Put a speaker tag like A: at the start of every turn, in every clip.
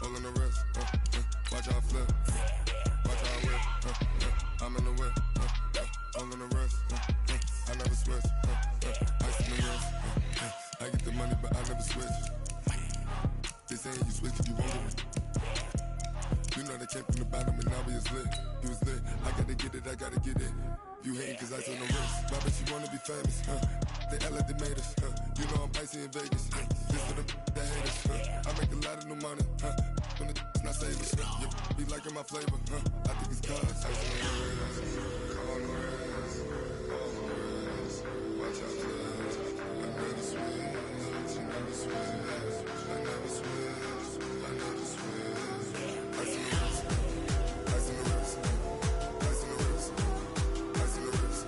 A: All in the wrist, watch how I flip, watch how I whip, I'm in the whip, all in the wrist, I never switch, ice in the wrist, I get the money but I never switch. They saying you switch if you won't get it. You know they came from the bottom and now we is lit. You was lit, I gotta get it, I gotta get it. You hating cause ice on the wrist, but I bet you wanna be famous, They act like they made us, You know I'm icy in Vegas, This for the that hate us, I make a lot of new money, When the not savers, You be liking my flavor, I think it's cause ice on the wrist, on the wrist, watch out for this. I never switch, you never switch, I never switch, I never switch. Ice in the wrist, ice in the wrist, ice in the wrist, ice in the wrist, ice in the wrist,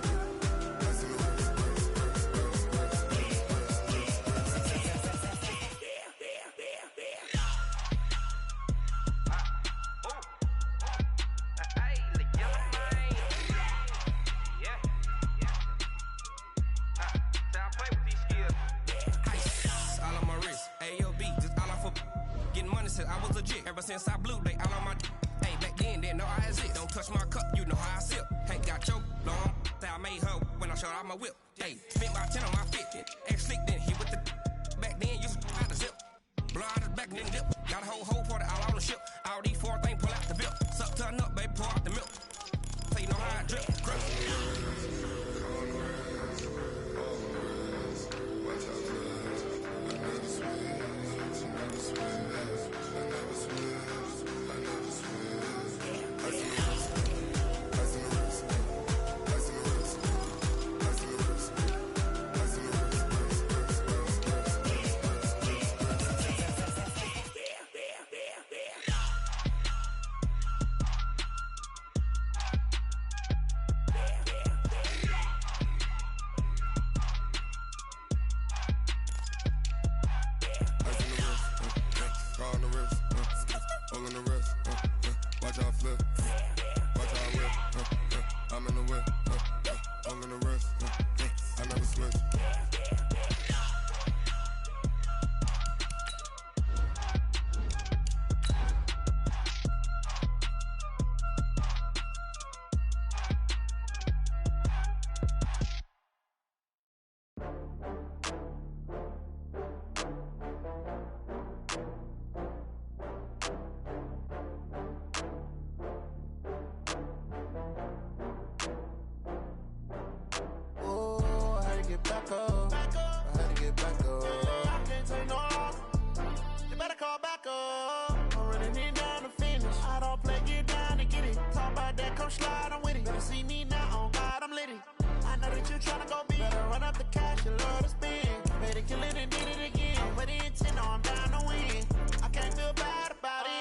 B: all on my wrist, AOB, just all off of getting money since I was legit. Ever since I blew, they all on my hey, back then, didn't know I exist. Don't touch my cup, you know how I sip. Hey, got choked, long, say I made her when I showed out my whip. Hey, spent my 10 on my fit, ex-slick, then hit with the back then, used to out the zip. Blow out his back and then dip. Got a whole party all on the ship. All these four things pull out the bill. Suck, turn up, baby, pour out the milk. So you know how I drip. Grip. Watch how I flip, watch how I whip, I'm in the whip, all in the wrist, I never switch.
C: Back up. I had to get back up. I can't take no loss. You better call back up. I'm running it down to finish. I don't play, get down to get it. Talk about that, come slide, I'm with it. Better see me now, on God, I'm lit it. I know that you tryna go big. Better run up the cash, you love to spend. Better kill it and did it again. With the intent, I'm down to win. I can't feel bad about it.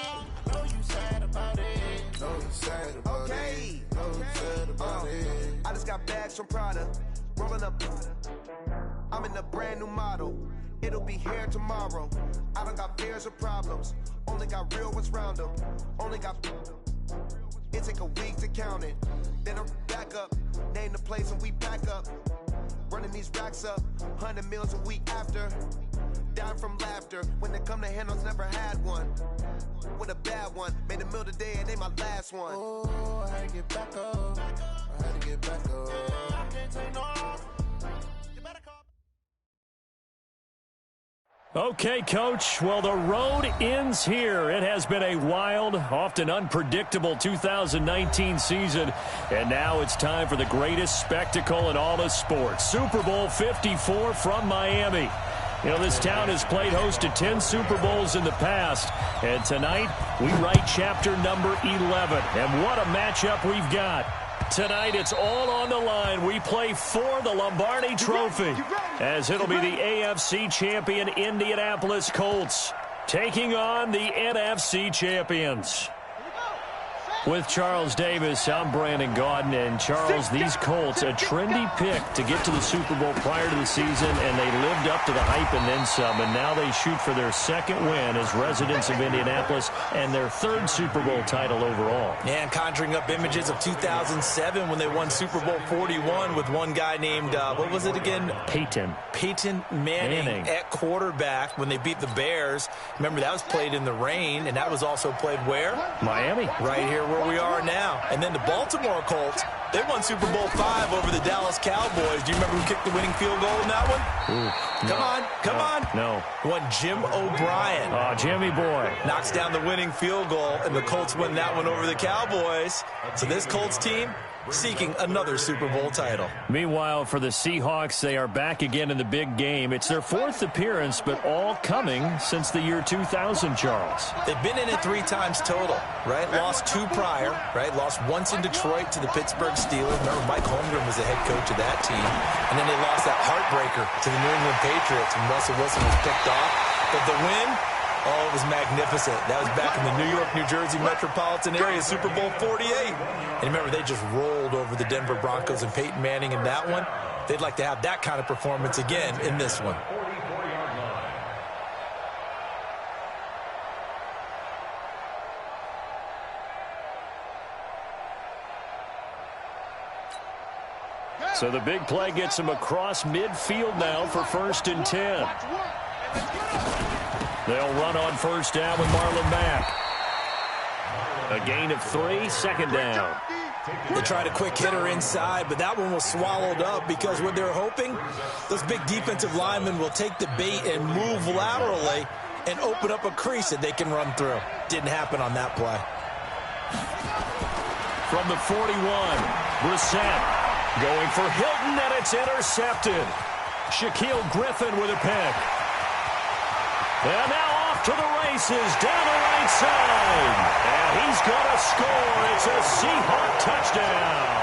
C: I know you sad about it.
D: Know you sad about it. Know you sad about it.
E: I just got bags from Prada. Rolling up, I'm in a brand new model. It'll be here tomorrow. I don't got fears or problems. Only got real ones round them. Only got. It take a week to count it. Then I'm back up. Name the place and we back up. Running these racks up. 100 meals a week after. Dying from laughter. When they come to handles, never had one. With a bad one. Made a meal today and they my last one.
C: Oh, I had to get back up. I had to get back up. I can't take no loss. You better call.
F: Okay, Coach. Well, the road ends here. It has been a wild, often unpredictable 2019 season. And now it's time for the greatest spectacle in all of sports. Super Bowl 54 from Miami. You know, this town has played host to 10 Super Bowls in the past. And tonight, we write chapter number 11. And what a matchup we've got. Tonight, it's all on the line. We play for the Lombardi Trophy, as it'll be the AFC champion Indianapolis Colts taking on the NFC champions. With Charles Davis, I'm Brandon Gaudin. And Charles, these Colts, a trendy pick to get to the Super Bowl prior to the season, and they lived up to the hype and then some. And now they shoot for their second win as residents of Indianapolis and their third Super Bowl title overall.
G: And conjuring up images of 2007 when they won Super Bowl 41 with one guy named, what was it again?
F: Peyton
G: Manning at quarterback when they beat the Bears. Remember, that was played in the rain, and that was also played where?
F: Miami.
G: Right here where we are now. And then the Baltimore Colts, they won Super Bowl V over the Dallas Cowboys. Do you remember who kicked the winning field goal in that one? Come on.
F: No.
G: One Jim O'Brien.
F: Oh, Jimmy boy.
G: Knocks down the winning field goal, and the Colts win that one over the Cowboys. So this Colts team seeking another Super Bowl title.
F: Meanwhile, for the Seahawks, they are back again in the big game. It's their fourth appearance, but all coming since the year 2000, Charles.
G: They've been in it 3 times total, right? Lost 2 prior, right? Lost once in Detroit to the Pittsburgh Steelers. Remember, Mike Holmgren was the head coach of that team. And then they lost that heartbreaker to the New England Patriots when Russell Wilson was picked off. But the win, oh, it was magnificent. That was back in the New York, New Jersey metropolitan area, Super Bowl 48. And remember, they just rolled over the Denver Broncos and Peyton Manning in that one. They'd like to have that kind of performance again in this one.
F: So the big play gets them across midfield now for 1st and 10. They'll run on 1st down with Marlon Mack. A gain of 3, 2nd down.
G: They tried a quick hitter inside, but that one was swallowed up because what they're hoping, those big defensive linemen will take the bait and move laterally and open up a crease that they can run through. Didn't happen on that play.
F: From the 41, Brissett going for Hilton, and it's intercepted. Shaquille Griffin with a pick. And now off to the races, down the right side. And he's going to score. It's a Seahawk touchdown.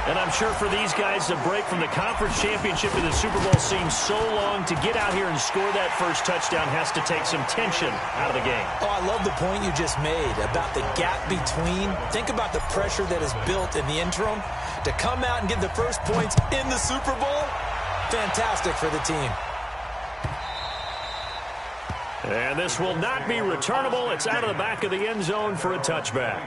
F: And I'm sure for these guys, the break from the conference championship to the Super Bowl seems so long. To get out here and score that first touchdown has to take some tension out of the game.
G: Oh, I love the point you just made about the gap between. Think about the pressure that is built in the interim. To come out and get the first points in the Super Bowl, fantastic for the team.
F: And this will not be returnable. It's out of the back of the end zone for a touchback.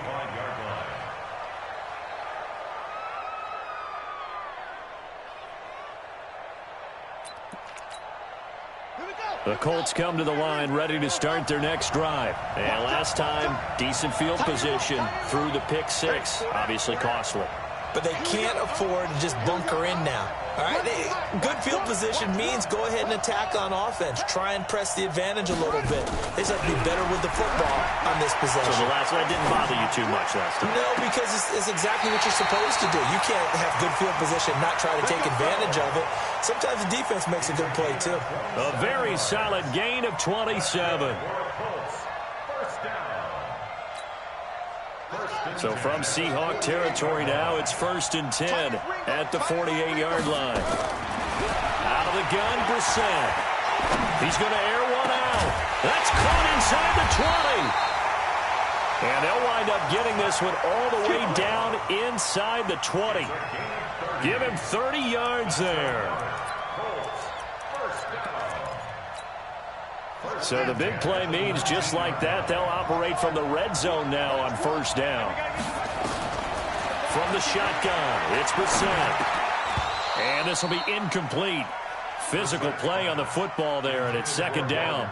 F: The Colts come to the line ready to start their next drive. And last time, decent field position through the pick 6. Obviously costly.
G: But they can't afford to just bunker in now. All right, good field position means go ahead and attack on offense. Try and press the advantage a little bit. They just have to be better with the football on this possession.
F: So the last one didn't bother you too much last time?
G: No, because it's exactly what you're supposed to do. You can't have good field position and not try to take advantage of it. Sometimes the defense makes a good play, too.
F: A very solid gain of 27. So from Seahawk territory now, it's 1st and 10 at the 48-yard line. Out of the gun, Brissett. He's going to air one out. That's caught inside the 20. And they'll wind up getting this one all the way down inside the 20. Give him 30 yards there. So the big play means just like that, they'll operate from the red zone now on 1st down. From the shotgun, it's Brissett. And this will be incomplete. Physical play on the football there, and it's 2nd down.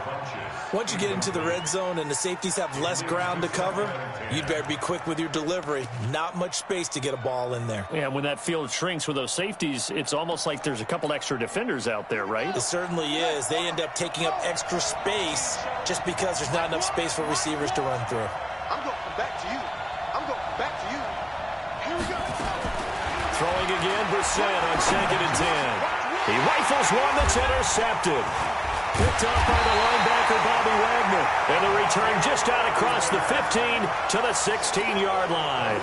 G: Once you get into the red zone and the safeties have less ground to cover, you'd better be quick with your delivery. Not much space to get a ball in there.
F: Yeah, when that field shrinks with those safeties, it's almost like there's a couple extra defenders out there, right?
G: It certainly is. They end up taking up extra space just because there's not enough space for receivers to run through.
C: I'm going back to you. I'm going back to you. Here we go.
F: Throwing again, Brissett on 2nd and 10. He rifles one that's intercepted. Picked up by the linebacker, Bobby Wagner. And the return just out across the 15 to the 16-yard line.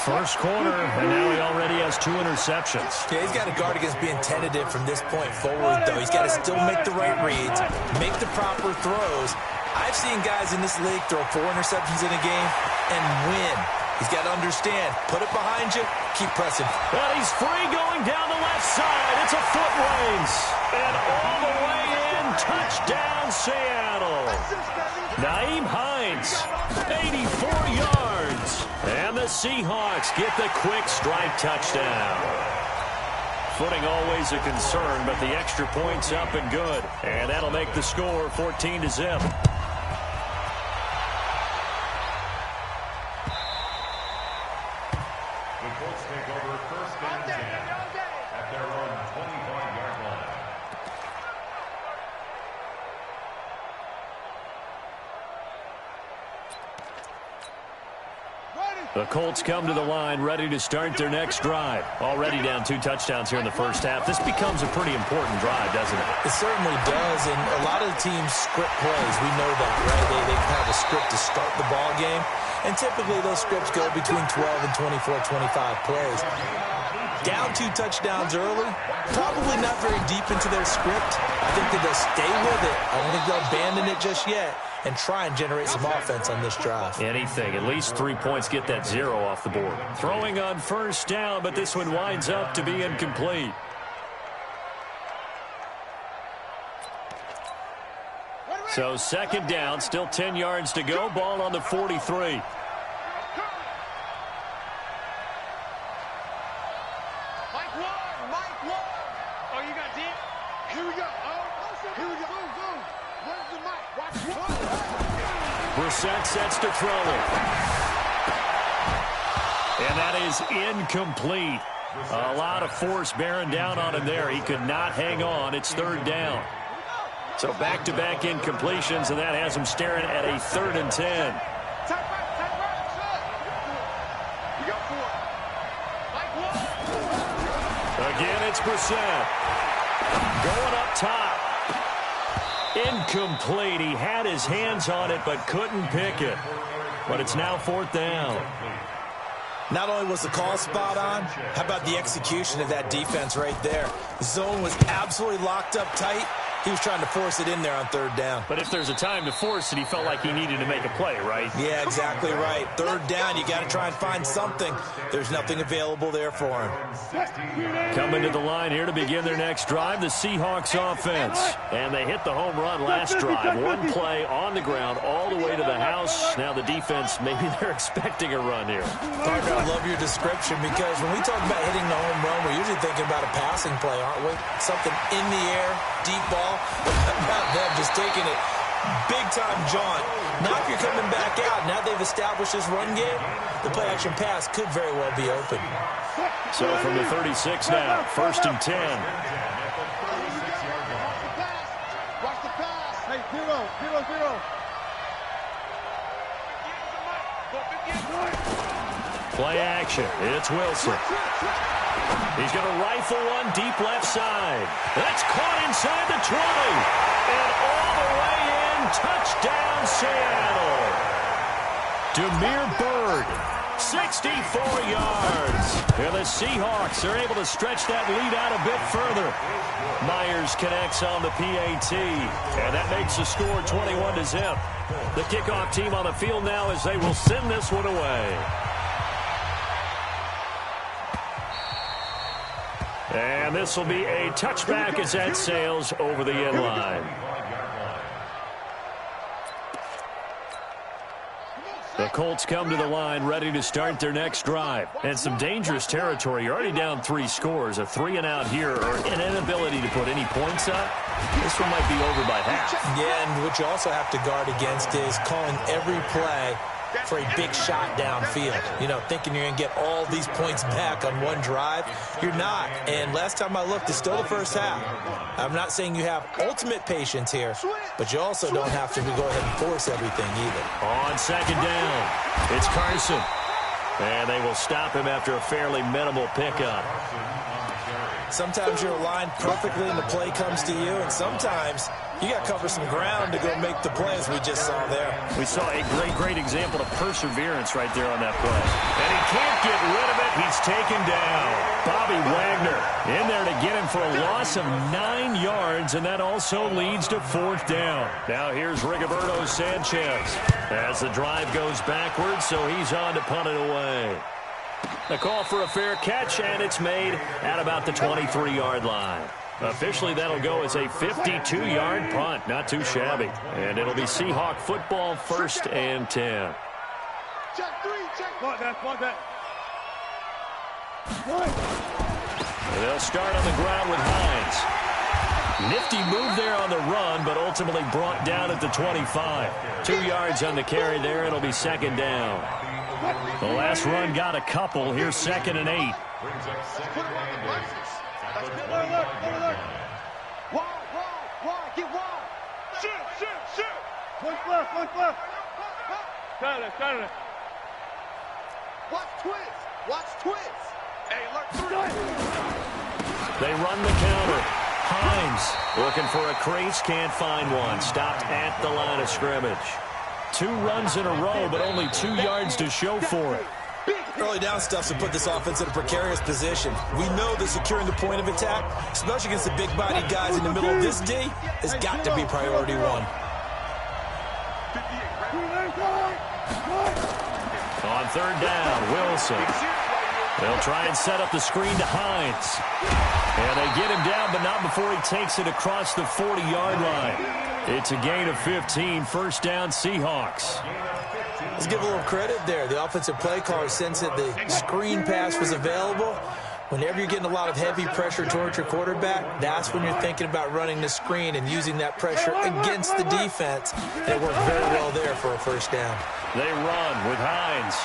F: First quarter, and now he already has 2 interceptions.
G: Yeah, he's got to guard against being tentative from this point forward, though. He's got to still make the right reads, make the proper throws. I've seen guys in this league throw 4 interceptions in a game. and win. He's got to understand, put it behind you, keep pressing.
F: Well, he's free going down the left side. It's a foot race. And all the way in, touchdown Seattle. Naeem Hines, 84 yards. And the Seahawks get the quick strike touchdown. Footing always a concern, but the extra point's up and good. And that'll make the score 14-0. The Colts come to the line ready to start their next drive. Already down 2 touchdowns here in the first half. This becomes a pretty important drive, doesn't it?
G: It certainly does, and a lot of the teams script plays. We know that, right? They have a script to start the ball game, and typically those scripts go between 12 and 24, 25 plays. Down 2 touchdowns early, probably not very deep into their script. I think that they'll stay with it. I don't think they'll abandon it just yet and try and generate some offense on this drive.
F: Anything. At least 3 points, get that 0 off the board. Throwing on first down, but this one winds up to be incomplete. So second down, still 10 yards to go. Ball on the 43. Brissett sets to throw it. And that is incomplete. A lot of force bearing down on him there. He could not hang on. It's third down. So back-to-back incompletions, and that has him staring at a 3rd and 10. Again, it's Brissett. Going up top. Incomplete. He had his hands on it, but couldn't pick it. But it's now 4th down.
G: Not only was the call spot on, how about the execution of that defense right there? The zone was absolutely locked up tight. He was trying to force it in there on 3rd down.
F: But if there's a time to force it, he felt like he needed to make a play, right?
G: Yeah, exactly right. 3rd down, you got to try and find something. There's nothing available there for him.
F: Coming to the line here to begin their next drive, the Seahawks offense. And they hit the home run last drive. 1 play on the ground all the way to the house. Now the defense, maybe they're expecting a run here.
G: Parker, I love your description because when we talk about hitting the home run, we're usually thinking about a passing play, aren't we? Something in the air, deep ball. Not them just taking it big-time jaunt. Now if you're coming back out, now they've established this run game, the play-action pass could very well be open.
F: So from the 36 now, 1st and 10.
C: Watch the pass. Hey, zero.
F: Play action. It's Wilson. He's going to rifle one deep left side. That's caught inside the 20. And all the way in, touchdown Seattle. Demir Bird, 64 yards. And the Seahawks are able to stretch that lead out a bit further. Myers connects on the PAT. And that makes the score 21-0. The kickoff team on the field now as they will send this one away. And this will be a touchback as that sails over the end line. The Colts come to the line ready to start their next drive. And some dangerous territory. You're already down 3 scores. A 3-and-out here or an inability to put any points up. This one might be over by half.
G: Yeah, and what you also have to guard against is calling every play for a big shot downfield. You know, thinking you're going to get all these points back on one drive. You're not. And last time I looked, it's still the first half. I'm not saying you have ultimate patience here, but you also don't have to go ahead and force everything either.
F: On 2nd down, it's Carson. And they will stop him after a fairly minimal pickup.
G: Sometimes you're aligned perfectly and the play comes to you, and sometimes you got to cover some ground to go make the play, as we just saw there.
F: We saw a great example of perseverance right there on that play. And he can't get rid of it. He's taken down. Bobby Wagner in there to get him for a loss of 9 yards, and that also leads to 4th down. Now here's Rigoberto Sanchez as the drive goes backwards, so he's on to punt it away. The call for a fair catch, and it's made at about the 23-yard line. Officially, that'll go as a 52-yard punt. Not too shabby. And it'll be Seahawk football, 1st and 10.
C: Check 3, check.
F: They'll start on the ground with Hines. Nifty move there on the run, but ultimately brought down at the 25. 2 yards on the carry there. It'll be 2nd down. The last run got a couple. Here's 2nd and 8.
C: Get wild. Shoot. One left. Got it. Watch twist. Hey, look.
F: They run the counter. Hines looking for a crease, can't find one. Stopped at the line of scrimmage. 2 runs in a row, but only 2 yards to show for it.
G: Early down stuff to put this offense in a precarious position. We know that securing the point of attack, especially against the big-bodied guys in the middle of this D, has got to be priority 1.
F: On 3rd down, Wilson. They'll try and set up the screen to Hines. And they get him down, but not before he takes it across the 40-yard line. It's a gain of 15, 1st down Seahawks.
G: Let's give a little credit there. The offensive play caller sensed that the screen pass was available. Whenever you're getting a lot of heavy pressure towards your quarterback, that's when you're thinking about running the screen and using that pressure against the defense. And it worked very well there for a 1st down.
F: They run with Hines.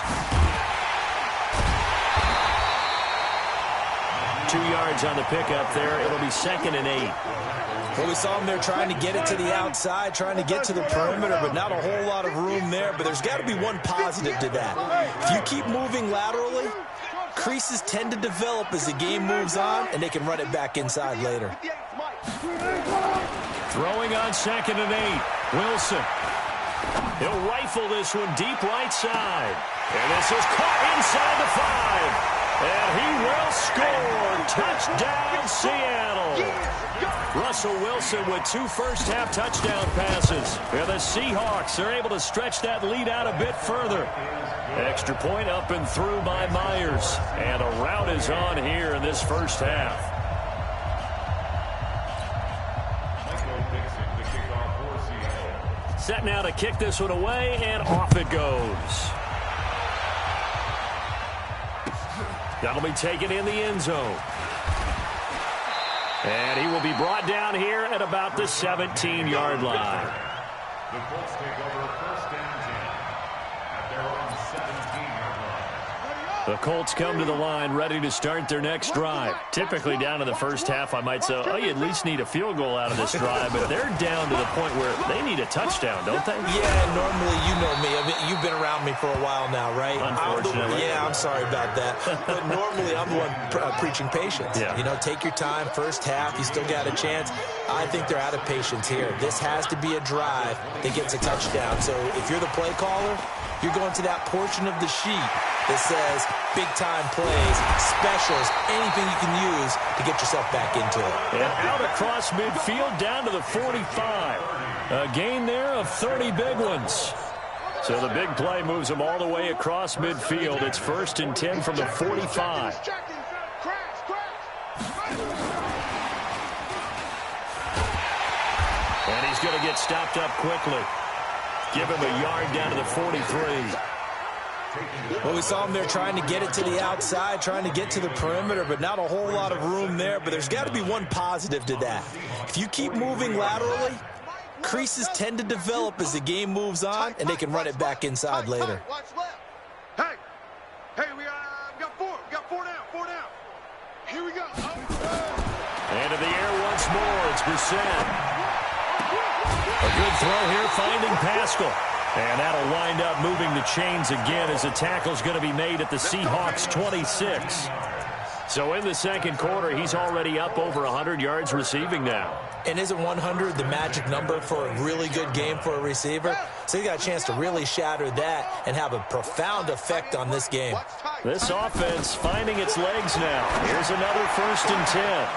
F: 2 yards on the pickup there. It'll be 2nd and 8.
G: Well, we saw him there trying to get it to the outside, trying to get to the perimeter, but not a whole lot of room there. But there's got to be one positive to that. If you keep moving laterally, creases tend to develop as the game moves on, and they can run it back inside later.
F: Throwing on 2nd and 8. Wilson. He'll rifle this one deep right side. And this is caught inside the 5. And he will score. Touchdown, Seattle. Russell Wilson with 2 first-half touchdown passes. And the Seahawks are able to stretch that lead out a bit further. Extra point up and through by Myers. And a rout is on here in this 1st half. Set now to kick this one away, and off it goes. That'll be taken in the end zone. And he will be brought down here at about the 17-yard line.
H: The Colts take over 1st and 10 at their own 17-yard line.
F: The Colts come to the line ready to start their next drive. Typically down to the 1st half, I might say, oh, you at least need a field goal out of this drive. But they're down to the point where they need a touchdown, don't they?
G: Yeah, normally, you know me. I mean, you've been around me for a while now, right?
F: Unfortunately.
G: I'm sorry about that. But normally, I'm the one preaching patience.
F: Yeah.
G: You know, take your time. 1st half, you still got a chance. I think they're out of patience here. This has to be a drive that gets a touchdown. So if you're the play caller, you're going to that portion of the sheet that says big-time plays, specials, anything you can use to get yourself back into it.
F: And out across midfield down to the 45. A gain there of 30 big ones. So the big play moves them all the way across midfield. It's 1st and 10 from the 45. And he's going to get stopped up quickly. Give him a yard down to the 43.
G: Well, we saw him there trying to get it to the outside, trying to get to the perimeter, but not a whole lot of room there. But there's got to be one positive to that. If you keep moving laterally, creases tend to develop as the game moves on, and they can run it back inside later.
C: Hey, we got 4. We got 4 down. Here we go.
F: Into the air once more. It's Brissett. A good throw here, finding Pascal. And that'll wind up moving the chains again as the tackle's going to be made at the Seahawks 26. So in the second quarter, he's already up over 100 yards receiving now.
G: And isn't 100 the magic number for a really good game for a receiver? So he got a chance to really shatter that and have a profound effect on this game.
F: This offense finding its legs now. Here's another 1st and 10.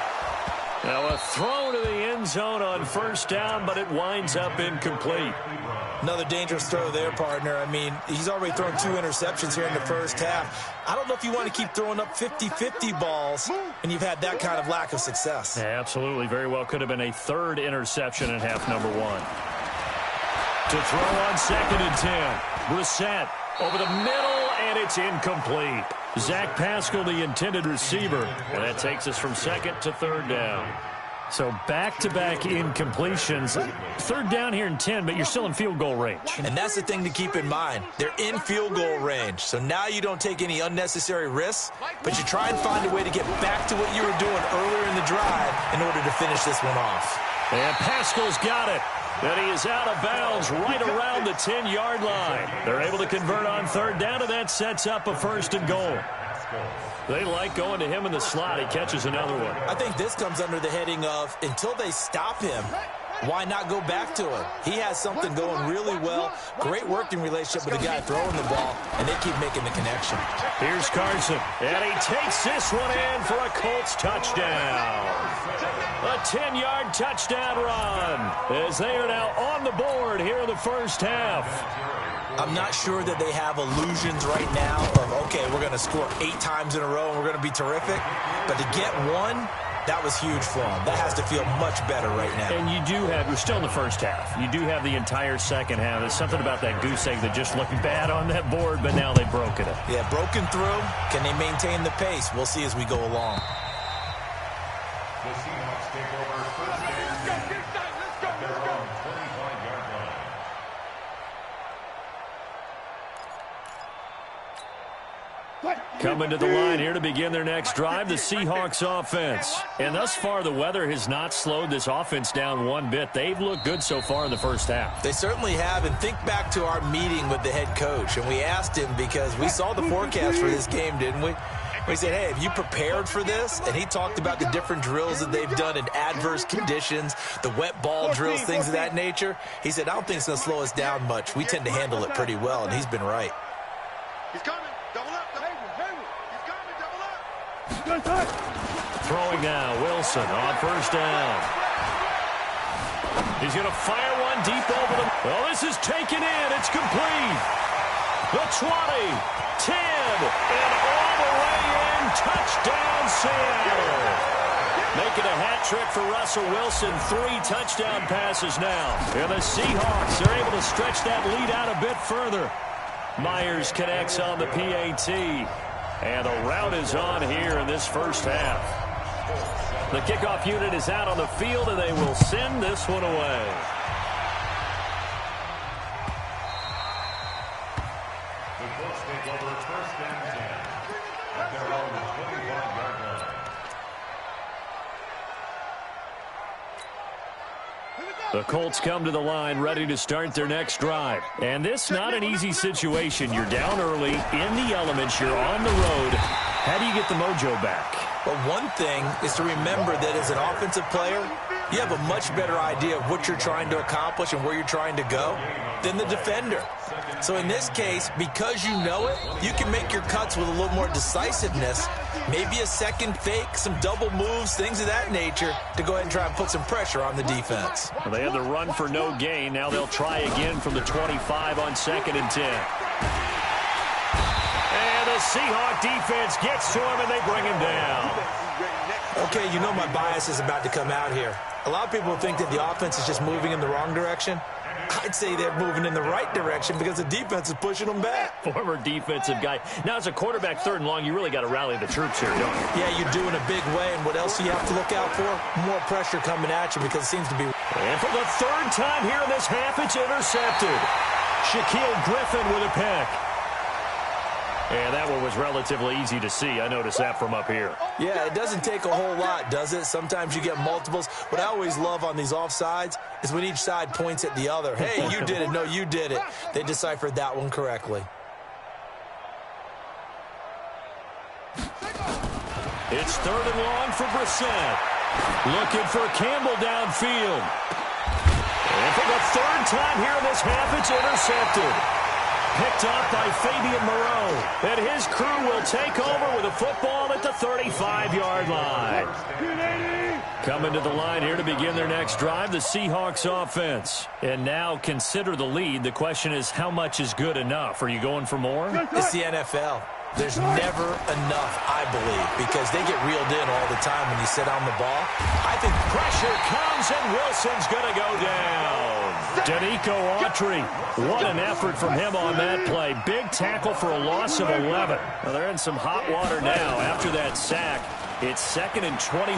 F: Now a throw to the end zone on 1st down, but it winds up incomplete.
G: Another dangerous throw there, partner. I mean, he's already thrown 2 interceptions here in the first half. I don't know if you want to keep throwing up 50-50 balls, and you've had that kind of lack of success.
F: Yeah, absolutely. Very well could have been a 3rd interception in half number 1. To throw on 2nd and 10. Brissett over the middle, and it's incomplete. Zach Pascal, the intended receiver, and that takes us from 2nd to 3rd down. So back-to-back incompletions. 3rd down here in 10, but you're still in field goal range.
G: And that's the thing to keep in mind. They're in field goal range. So now you don't take any unnecessary risks, but you try and find a way to get back to what you were doing earlier in the drive in order to finish this one off.
F: And Pascal's got it. And he is out of bounds right around the 10-yard line. They're able to convert on 3rd down, and that sets up a 1st and goal. They like going to him in the slot. He catches another one.
G: I think this comes under the heading of until they stop him, why not go back to him? He has something going really well. Great working relationship with the guy throwing the ball, and they keep making the connection.
F: Here's Carson, and he takes this one in for a Colts touchdown. A 10-yard touchdown run as they are now on the board here in the first half.
G: I'm not sure that they have illusions right now of, okay, we're going to score 8 times in a row and we're going to be terrific. But to get one, that was huge for them. That has to feel much better right now.
F: And you do have, we're still in the first half. You do have the entire second half. There's something about that goose egg that just looked bad on that board, but now they've broken it.
G: Yeah, broken through. Can they maintain the pace? We'll see as we go along.
H: The Seahawks take over 1st and 10 at their own 25-yard line.
F: Coming to the line here to begin their next drive, the Seahawks offense. And thus far, the weather has not slowed this offense down one bit. They've looked good so far in the first half.
G: They certainly have. And think back to our meeting with the head coach. And we asked him because we saw the forecast for this game, didn't we? We said, hey, have you prepared for this? And he talked about the different drills that they've done in adverse conditions, the wet ball drills, things of that nature. He said, I don't think it's going to slow us down much. We tend to handle it pretty well, and he's been right.
C: He's coming. Double up. He's coming. Double up.
F: Throwing now, Wilson on 1st down. He's going to fire one deep over the... Well, this is taken in. It's complete. The 20, 10, and all the way in. Touchdown, Seattle. Making a hat trick for Russell Wilson. 3 touchdown passes now. And the Seahawks are able to stretch that lead out a bit further. Myers connects on the PAT. And the rout is on here in this first half. The kickoff unit is out on the field, and they will send this one away.
H: The Colts take over 1st and 10 at their own 25-yard line.
F: The Colts come to the line ready to start their next drive. And this not an easy situation. You're down early, in the elements, you're on the road. How do you get the mojo back?
G: Well, one thing is to remember that as an offensive player, you have a much better idea of what you're trying to accomplish and where you're trying to go than the defender. So in this case, because you know it, you can make your cuts with a little more decisiveness, maybe a second fake, some double moves, things of that nature, to go ahead and try and put some pressure on the defense.
F: Well, they had the run for no gain. Now they'll try again from the 25 on 2nd and 10. And the Seahawk defense gets to him, and they bring him down.
G: Okay, you know my bias is about to come out here. A lot of people think that the offense is just moving in the wrong direction. I'd say they're moving in the right direction because the defense is pushing them back.
F: Former defensive guy. Now, as a quarterback 3rd and long, you really got to rally the troops here, don't you?
G: Yeah, you do in a big way. And what else do you have to look out for? More pressure coming at you because it seems to be...
F: And for the 3rd time here in this half, it's intercepted. Shaquille Griffin with a pick. And that one was relatively easy to see. I noticed that from up here.
G: Yeah, it doesn't take a whole lot, does it? Sometimes you get multiples. What I always love on these offsides is when each side points at the other. Hey, you did it. No, you did it. They deciphered that one correctly.
F: It's 3rd and long for Brissett. Looking for Campbell downfield. And for the 3rd time here in this half, it's intercepted. Picked up by Fabian Moreau. And his crew will take over with a football at the 35-yard line. Coming to the line here to begin their next drive, the Seahawks offense. And now consider the lead. The question is, how much is good enough? Are you going for more?
G: It's the NFL. There's never enough, I believe, because they get reeled in all the time when you sit on the ball.
F: I think pressure comes, and Wilson's going to go down. Danico Autry, what an effort from him on that play. Big tackle for a loss of 11. Well, they're in some hot water now after that sack. It's 2nd and 21.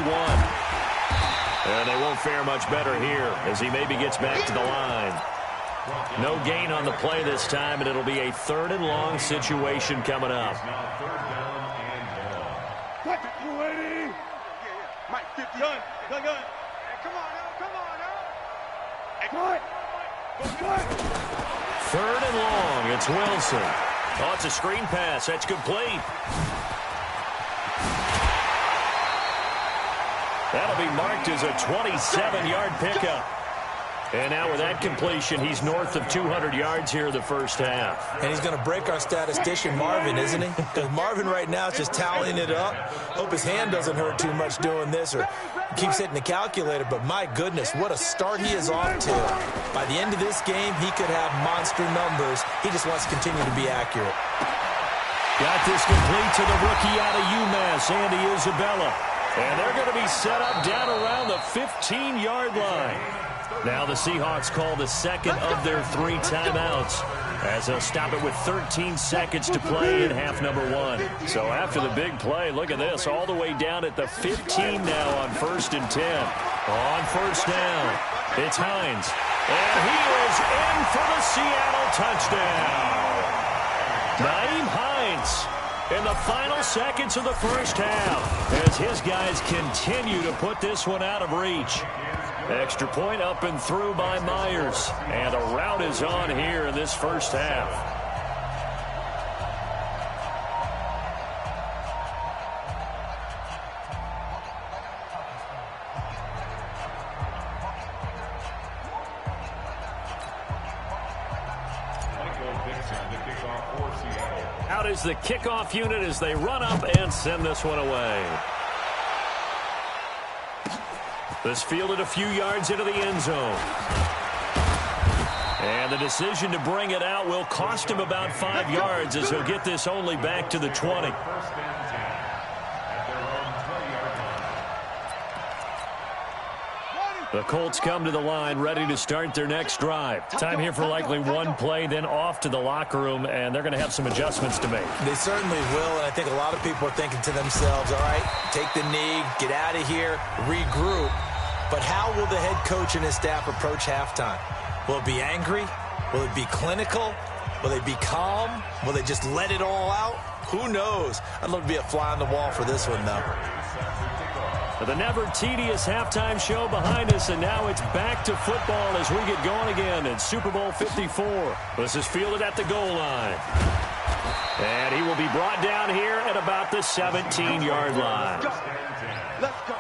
F: And they won't fare much better here as he maybe gets back to the line. No gain on the play this time, and it'll be a 3rd and long situation coming up. Third and long, it's Wilson. Oh, it's a screen pass. That's complete. That'll be marked as a 27-yard pickup. And now with that completion, he's north of 200 yards here in the first half.
G: And he's going to break our statistician, Marvin, isn't he? Because Marvin right now is just tallying it up. Hope his hand doesn't hurt too much doing this or keeps hitting the calculator. But my goodness, what a start he is off to. By the end of this game, he could have monster numbers. He just wants to continue to be accurate.
F: Got this complete to the rookie out of UMass, Andy Isabella. And they're going to be set up down around the 15-yard line. Now the Seahawks call the second of their 3 timeouts as they'll stop it with 13 seconds to play in half number 1. So after the big play, look at this, all the way down at the 15 now on 1st and 10. On 1st down, it's Hines. And he is in for the Seattle touchdown. Nyheim Hines in the final seconds of the first half as his guys continue to put this one out of reach. Extra point up and through by Myers. And a rout is on here in this first half. Out is the kickoff unit as they run up and send this one away. This fielded a few yards into the end zone. And the decision to bring it out will cost him about 5 yards as he'll get this only back to the 20. The Colts come to the line ready to start their next drive. Time here for likely one play, then off to the locker room, and they're going to have some adjustments to make.
G: They certainly will, and I think a lot of people are thinking to themselves, all right, take the knee, get out of here, regroup. But how will the head coach and his staff approach halftime? Will it be angry? Will it be clinical? Will they be calm? Will they just let it all out? Who knows? I'd love to be a fly on the wall for this one, though.
F: The never-tedious halftime show behind us, and now it's back to football as we get going again in Super Bowl 54. This is fielded at the goal line. And he will be brought down here at about the 17-yard line.
C: Let's go.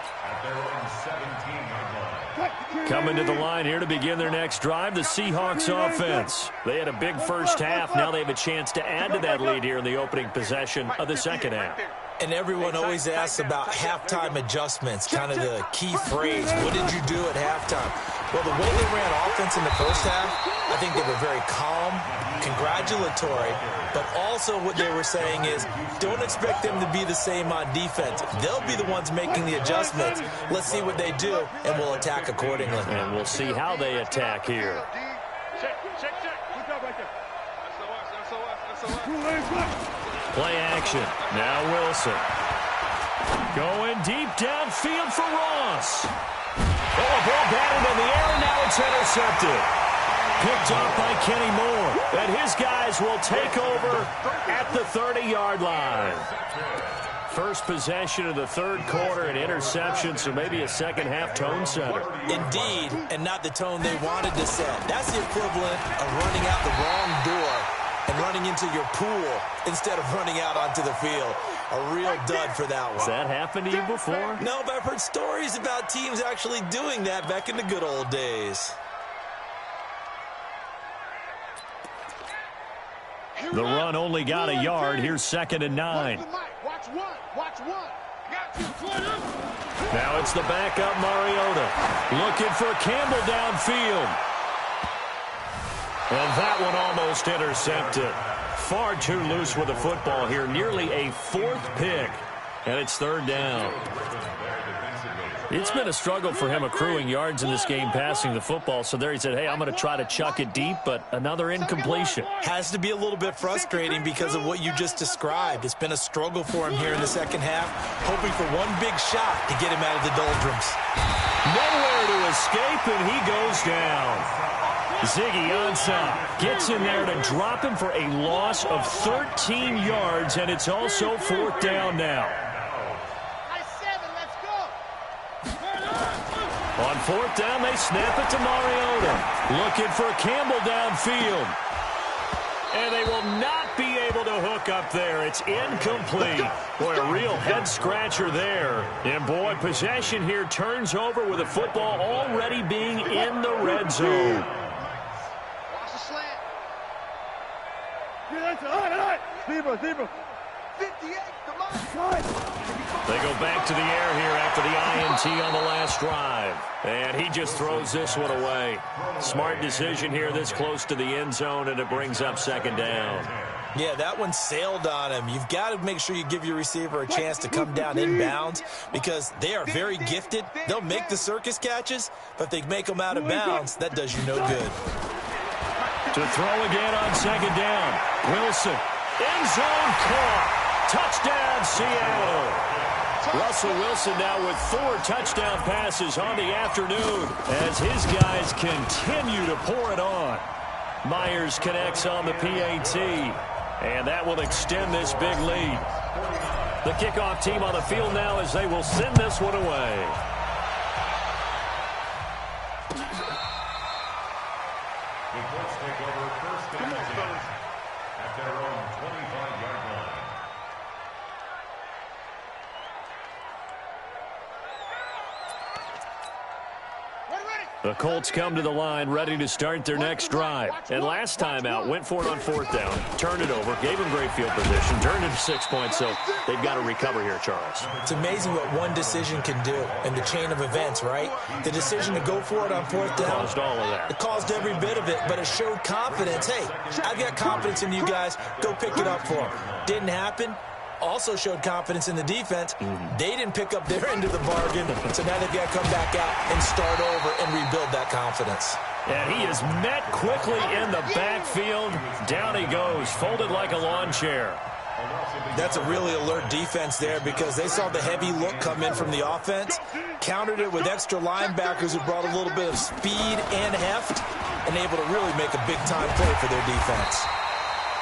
F: Coming to the line here to begin their next drive, the Seahawks offense. They had a big first half. Now they have a chance to add to that lead here in the opening possession of the second half.
G: And everyone always asks about halftime adjustments, kind of the key phrase. What did you do at halftime? Well, the way they ran offense in the first half, I think they were very calm, congratulatory, but also what they were saying is don't expect them to be the same on defense. They'll be the ones making the adjustments. Let's see what they do, and we'll attack accordingly.
F: And we'll see how they attack here. Play action. Now Wilson. Going deep downfield for Ross. Oh, a ball batted in the air, and now it's intercepted. Picked off by Kenny Moore. And his guys will take over at the 30-yard line. First possession of the third quarter, an interception, so maybe a second-half tone setter.
G: Indeed, and not the tone they wanted to set. That's the equivalent of running out the wrong door and running into your pool instead of running out onto the field. A real dud for that one.
F: Has that happened to you before?
G: No, but I've heard stories about teams actually doing that back in the good old days.
F: The run only got a yard. Here's 2nd and 9.
C: Watch one.
F: Now it's the backup Mariota. Looking for Campbell downfield. And that one almost intercepted. Far too loose with the football here. Nearly a 4th pick. And it's 3rd down. It's been a struggle for him accruing yards in this game passing the football. So there he said, hey, I'm going to try to chuck it deep, but another incompletion.
G: Has to be a little bit frustrating because of what you just described. It's been a struggle for him here in the second half, hoping for one big shot to get him out of the doldrums.
F: Nowhere to escape, and he goes down. Ziggy Ansah gets in there to drop him for a loss of 13 yards, and it's also 4th down now. On 4th down, they snap it to Mariota. Looking for Campbell downfield. And they will not be able to hook up there. It's incomplete. Boy, a real head-scratcher there. And, boy, possession here turns over with the football already being in the red zone.
C: Watch the slant. Zebra. 58, come on.
F: They go back to the air here after the INT on the last drive. And he just throws this one away. Smart decision here this close to the end zone, and it brings up 2nd down.
G: Yeah, that one sailed on him. You've got to make sure you give your receiver a chance to come down inbounds because they are very gifted. They'll make the circus catches, but if they make them out of bounds, that does you no good.
F: To throw again on 2nd down. Wilson, end zone caught. Touchdown, Seattle. Russell Wilson now with 4 touchdown passes on the afternoon as his guys continue to pour it on. Myers connects on the PAT, and that will extend this big lead. The kickoff team on the field now as they will send this one away.
H: The Colts take over 1st and 10 at their own 25-yard line.
F: The Colts come to the line ready to start their next drive. And last time out, went for it on 4th down, turned it over, gave them great field position, turned it to 6 points, so they've got to recover here, Charles.
G: It's amazing what one decision can do in the chain of events, right? The decision to go for it on 4th down.
F: Caused all of that.
G: It caused every bit of it, but it showed confidence. Hey, I've got confidence in you guys. Go pick it up for them. Didn't happen. Also showed confidence in the defense. They didn't pick up their end of the bargain, so now they've got to come back out and start over and rebuild that confidence.
F: And he is met quickly in the backfield. Down he goes, folded like a lawn chair.
G: That's a really alert defense there because they saw the heavy look come in from the offense, countered it with extra linebackers who brought a little bit of speed and heft, and able to really make a big-time play for their defense.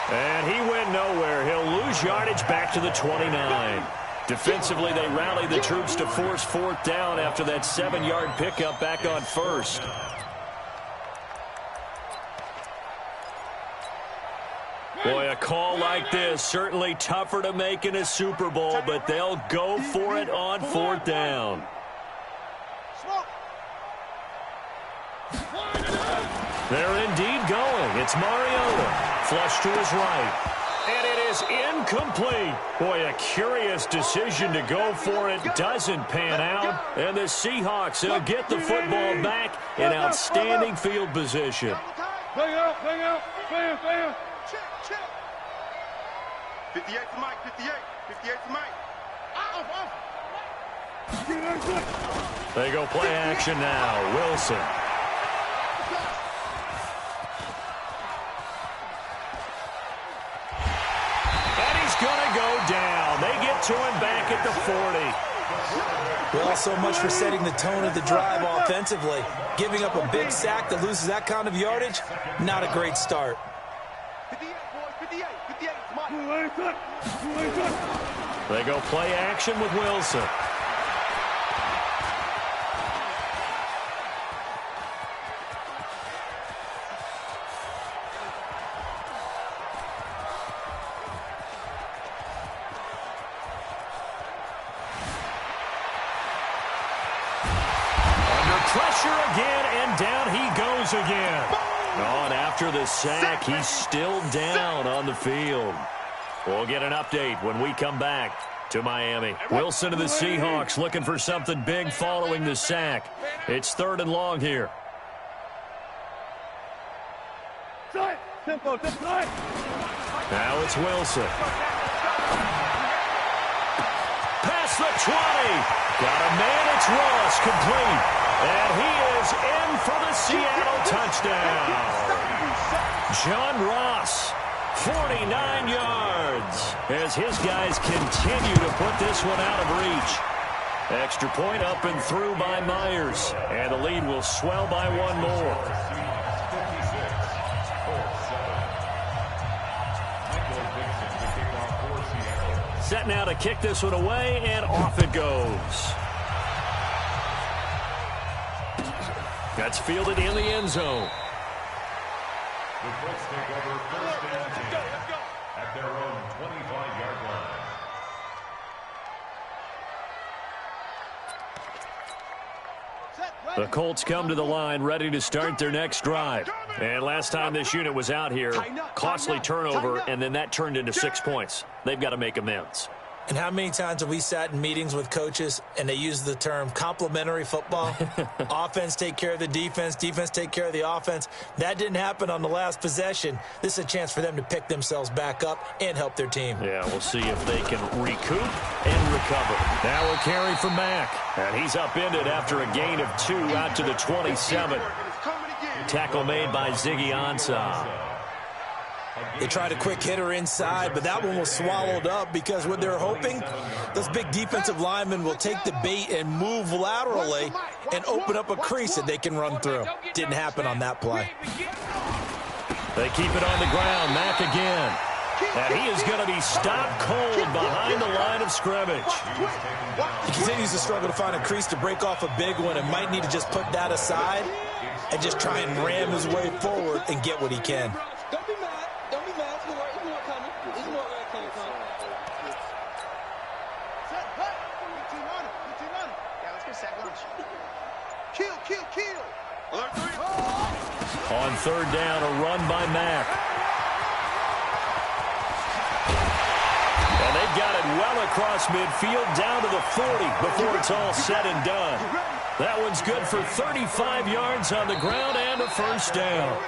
F: And he went nowhere. He'll lose yardage back to the 29. Defensively, they rallied the troops to force 4th down after that 7-yard pickup back on 1st. Boy, a call like this, certainly tougher to make in a Super Bowl, but they'll go for it on 4th down. They're indeed going. It's Mariota. Flush to his right. And it is incomplete. Boy, a curious decision to go for it. Doesn't pan out. And the Seahawks, they'll get the football back in outstanding field position.
C: Bang out. Check. 58 to Mike, 58 to Mike.
F: They go play action now. Wilson. Gonna go down. They get to him back at the 40.
G: Well, so much for setting the tone of the drive offensively. Giving up a big sack that loses that kind of yardage, not a great start.
C: 58, boys, 58.
F: They go play action with Wilson. pressure again, and down he goes again. Oh, and after the sack, he's still down on the field. We'll get an update when we come back to Miami. Wilson of the Seahawks looking for something big following the sack. It's 3rd and long here. Now it's Wilson. Past the 20. Got a man, it's Ross, complete. And he is in for the Seattle touchdown. John Ross, 49 yards, as his guys continue to put this one out of reach. Extra point up and through by Myers, and the lead will swell by one more. Set now to kick this one away, and off it goes. That's fielded in the end zone.
H: The Colts take over 1st and 10 at their own 25-yard line.
F: The Colts come to the line ready to start their next drive. And last time this unit was out here, costly turnover, and then that turned into 6 points. They've got to make amends.
G: And how many times have we sat in meetings with coaches and they use the term complementary football? Offense take care of the defense, defense take care of the offense. That didn't happen on the last possession. This is a chance for them to pick themselves back up and help their team.
F: Yeah, we'll see if they can recoup and recover. Now a carry from Mack. And he's upended after a gain of 2 out to the 27. Tackle made by Ziggy Ansah.
G: They tried a quick hitter inside, but that one was swallowed up because what they're hoping, those big defensive linemen will take the bait and move laterally and open up a crease that they can run through. Didn't happen on that play.
F: They keep it on the ground. Mack again. And he is going to be stopped cold behind the line of scrimmage.
G: He continues to struggle to find a crease to break off a big one and might need to just put that aside and just try and ram his way forward and get what he can.
I: Don't be mad. Don't be mad. It's more coming. It's more coming. Set, hut. 15 on it. 15 on it. Yeah, let's get sack lunch. Kill. Alert 3.
F: On 3rd down, a run by Mack. And they've got it well across midfield down to the 40 before it's all said and done. That one's good for 35 yards on the ground and a 1st down.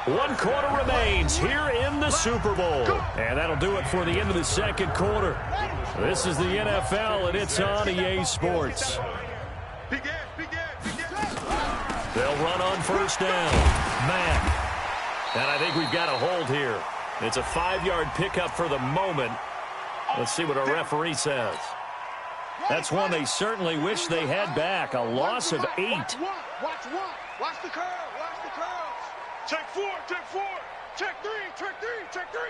F: 1 quarter remains here in the Super Bowl. And that'll do it for the end of the 2nd quarter. This is the NFL, and it's on EA Sports. They'll run on 1st down. Mack. And I think we've got a hold here. It's a 5-yard pickup for the moment. Let's see what our referee says. That's one they certainly wish they had back. A loss of 8.
I: Watch the curl. Watch the curls. Check 4. Check 3. Check 3.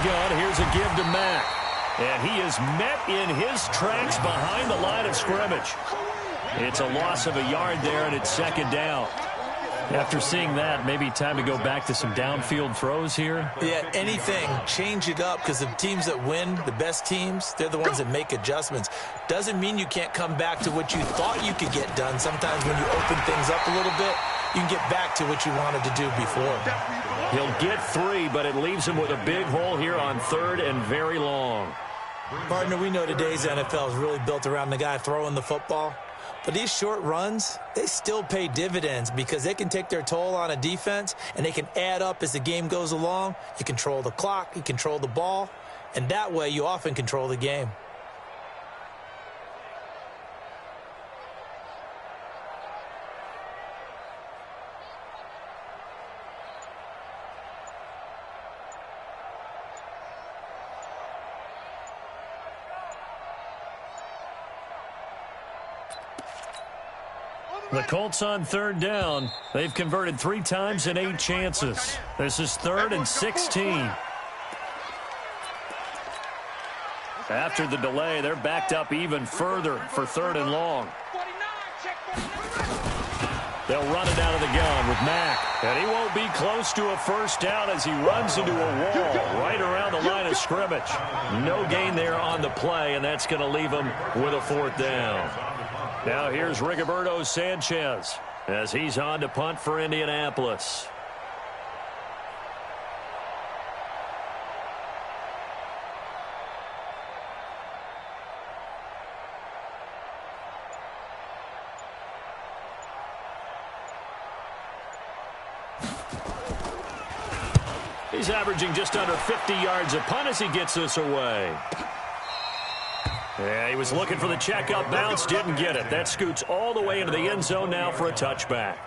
F: Gun. Here's a give to Mack. And he is met in his tracks behind the line of scrimmage. It's a loss of a yard there, and it's 2nd down. After seeing that, maybe time to go back to some downfield throws here.
G: Yeah, anything. Change it up because the teams that win, the best teams, they're the ones that make adjustments. Doesn't mean you can't come back to what you thought you could get done. Sometimes when you open things up a little bit, you can get back to what you wanted to do before.
F: He'll get 3, but it leaves him with a big hole here on 3rd and very long.
G: Partner, we know today's NFL is really built around the guy throwing the football. But these short runs, they still pay dividends because they can take their toll on a defense and they can add up as the game goes along. You control the clock, you control the ball, and that way you often control the game.
F: The Colts on third down. They've converted 3 times in 8 chances. This is 3rd and 16. After the delay, they're backed up even further for 3rd and long. They'll run it out of the gun with Mack. And he won't be close to a first down as he runs into a wall right around the line of scrimmage. No gain there on the play, and that's going to leave him with a 4th down. Now here's Rigoberto Sanchez as he's on to punt for Indianapolis. He's averaging just under 50 yards a punt as he gets this away. Yeah, he was looking for the check-up bounce, didn't get it. That scoots all the way into the end zone now for a touchback.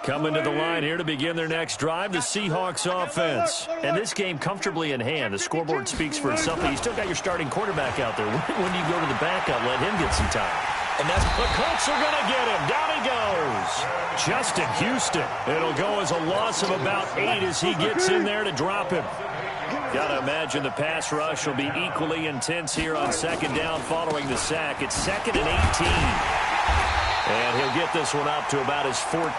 F: Coming to the line here to begin their next drive, the Seahawks offense. And this game comfortably in hand. The scoreboard speaks for itself, but you still got your starting quarterback out there. When do you go to the backup? Let him get some time. And that's the Colts are going to get him. Down he goes. Justin Houston. It'll go as a loss of about 8 as he gets in there to drop him. Got to imagine the pass rush will be equally intense here on 2nd down following the sack. It's 2nd and 18. And he'll get this one up to about his 14.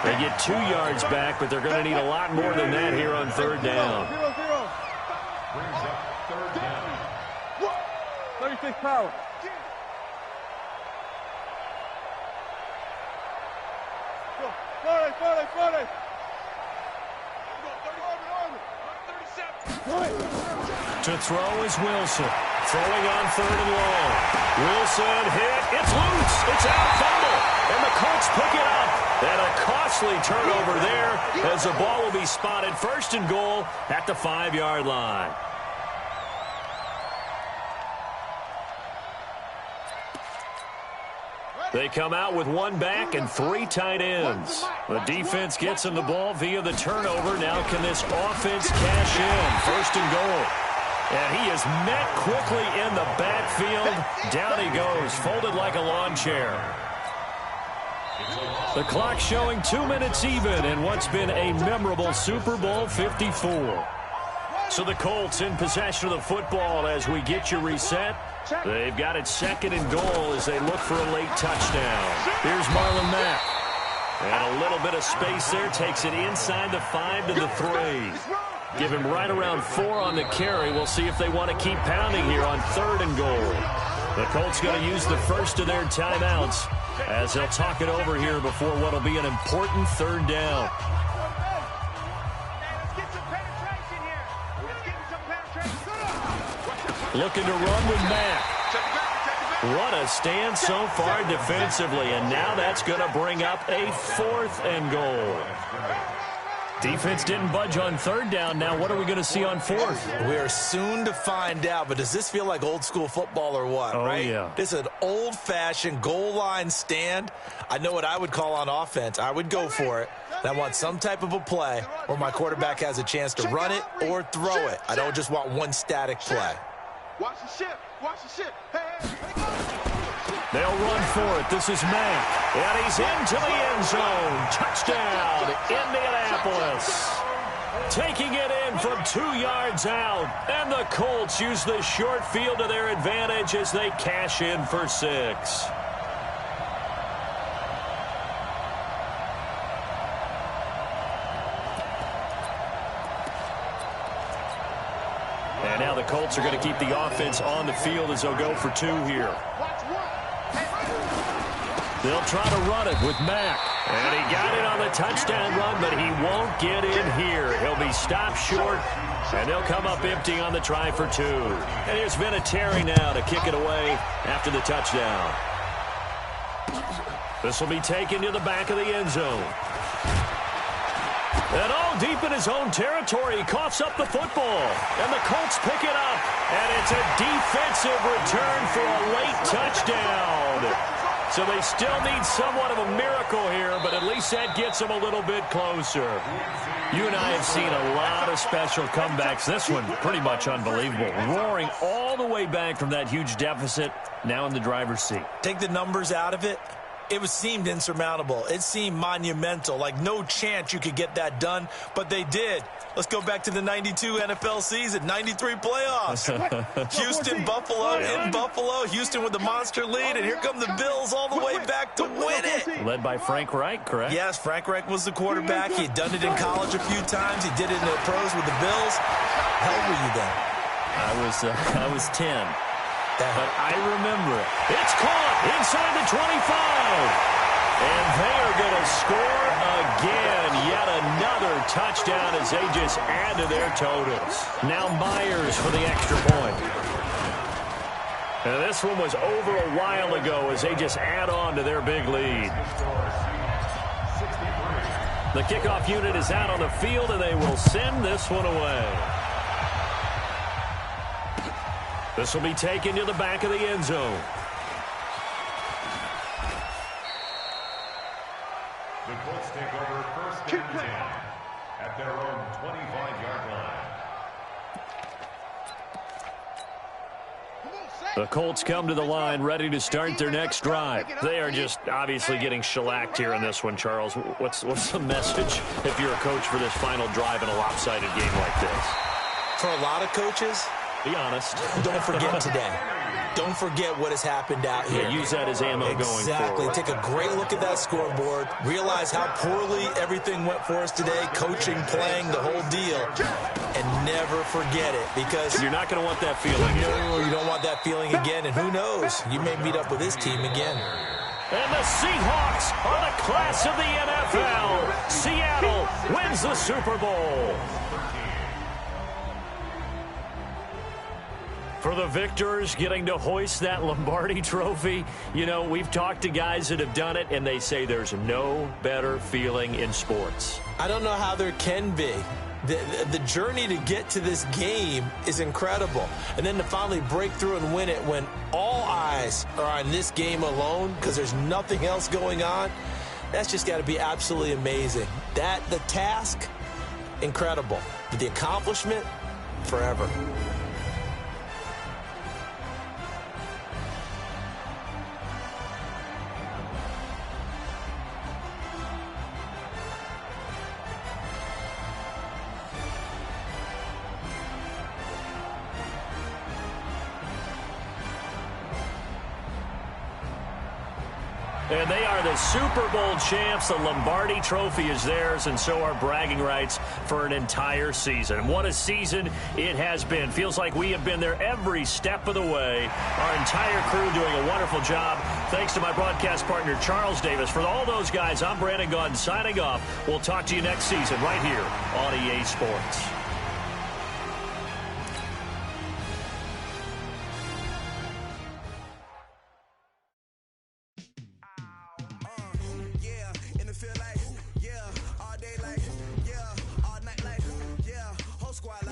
F: They get 2 yards back, but they're going to need a lot more than that here on 3rd down.
H: Brings up 3rd down.
I: 36 power. Forty.
F: To throw is Wilson. Throwing on 3rd and long. Wilson hit. It's loose. It's out. Fumble. And the Colts pick it up. And a costly turnover there as the ball will be spotted 1st and goal at the 5-yard line. They come out with 1 back and 3 tight ends. The defense gets them the ball via the turnover. Now can this offense cash in? 1st and goal. And he is met quickly in the backfield. Down he goes, folded like a lawn chair. The clock showing 2 minutes even in what's been a memorable Super Bowl 54. So the Colts in possession of the football as we get you reset. They've got it 2nd and goal as they look for a late touchdown. Here's Marlon Mack. And a little bit of space there. Takes it inside the 5 to the 3. Give him right around 4 on the carry. We'll see if they want to keep pounding here on 3rd and goal. The Colts going to use the first of their timeouts as they'll talk it over here before what will be an important 3rd down. Looking to run with Mack. What a stand so far defensively, and now that's going to bring up a 4th and goal. Defense didn't budge on 3rd down. Now what are we going to see on 4th?
G: We are soon to find out, but does this feel like old school football or what, right?
F: Yeah.
G: This is an old-fashioned goal line stand. I know what I would call on offense. I would go for it. And I want some type of a play where my quarterback has a chance to run it or throw it. I don't just want one static play.
I: Watch the ship. Watch the ship. Hey.
F: They'll run for it. This is Mack. And he's into the end zone. Touchdown, Indianapolis. Taking it in from 2 yards out. And the Colts use the short field to their advantage as they cash in for 6. And now the Colts are going to keep the offense on the field as they'll go for 2 here. They'll try to run it with Mack. And he got it on the touchdown run, but he won't get in here. He'll be stopped short, and they'll come up empty on the try for 2. And here's Vinatieri now to kick it away after the touchdown. This will be taken to the back of the end zone. And all deep in his own territory, he coughs up the football. And the Colts pick it up. And it's a defensive return for a late touchdown. So they still need somewhat of a miracle here, but at least that gets them a little bit closer. You and I have seen a lot of special comebacks. This one pretty much unbelievable. Roaring all the way back from that huge deficit, now in the driver's seat.
G: Take the numbers out of it. It seemed insurmountable. It seemed monumental, like no chance you could get that done, but they did. Let's go back to the 92 NFL season, 93 playoffs. Houston, Buffalo, in Buffalo. Houston with the monster lead, and here come the Bills all the way back to win it.
F: Led by Frank Reich, correct?
G: Yes, Frank Reich was the quarterback. He had done it in college a few times. He did it in the pros with the Bills. How old were you then?
F: I was 10. But I remember it. It's caught inside the 25. And they are going to score again. Yet another touchdown as they just add to their totals. Now Myers for the extra point. And this one was over a while ago as they just add on to their big lead. The kickoff unit is out on the field, and they will send this one away. This will be taken to the back of the end zone.
H: The Colts take over first and 10 at their own 25-yard line.
F: The Colts come to the line ready to start their next drive. They are just obviously getting shellacked here in this one, Charles. What's the message if you're a coach for this final drive in a lopsided game like this?
G: For a lot of coaches,
F: be honest.
G: Don't forget today. Don't forget what has happened out here.
F: Yeah, use that as ammo going forward.
G: Exactly. Take a great look at that scoreboard. Realize how poorly everything went for us today. Coaching, playing, the whole deal. And never forget it, because
F: you're not going to want that feeling.
G: No, you don't want that feeling again. And who knows? You may meet up with this team again.
F: And the Seahawks are the class of the NFL. Seattle wins the Super Bowl. For the victors getting to hoist that Lombardi trophy, you know, we've talked to guys that have done it, and they say there's no better feeling in sports.
G: I don't know how there can be. The journey to get to this game is incredible. And then to finally break through and win it when all eyes are on this game alone because there's nothing else going on, that's just got to be absolutely amazing. The task, incredible. But the accomplishment, forever.
F: And they are the Super Bowl champs. The Lombardi trophy is theirs, and so are bragging rights for an entire season. What a season it has been. Feels like we have been there every step of the way. Our entire crew doing a wonderful job. Thanks to my broadcast partner, Charles Davis. For all those guys, I'm Brandon Gaudin signing off. We'll talk to you next season right here on EA Sports.
C: Squad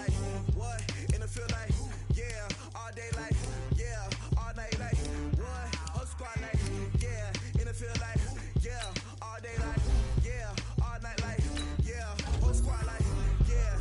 C: like, yeah,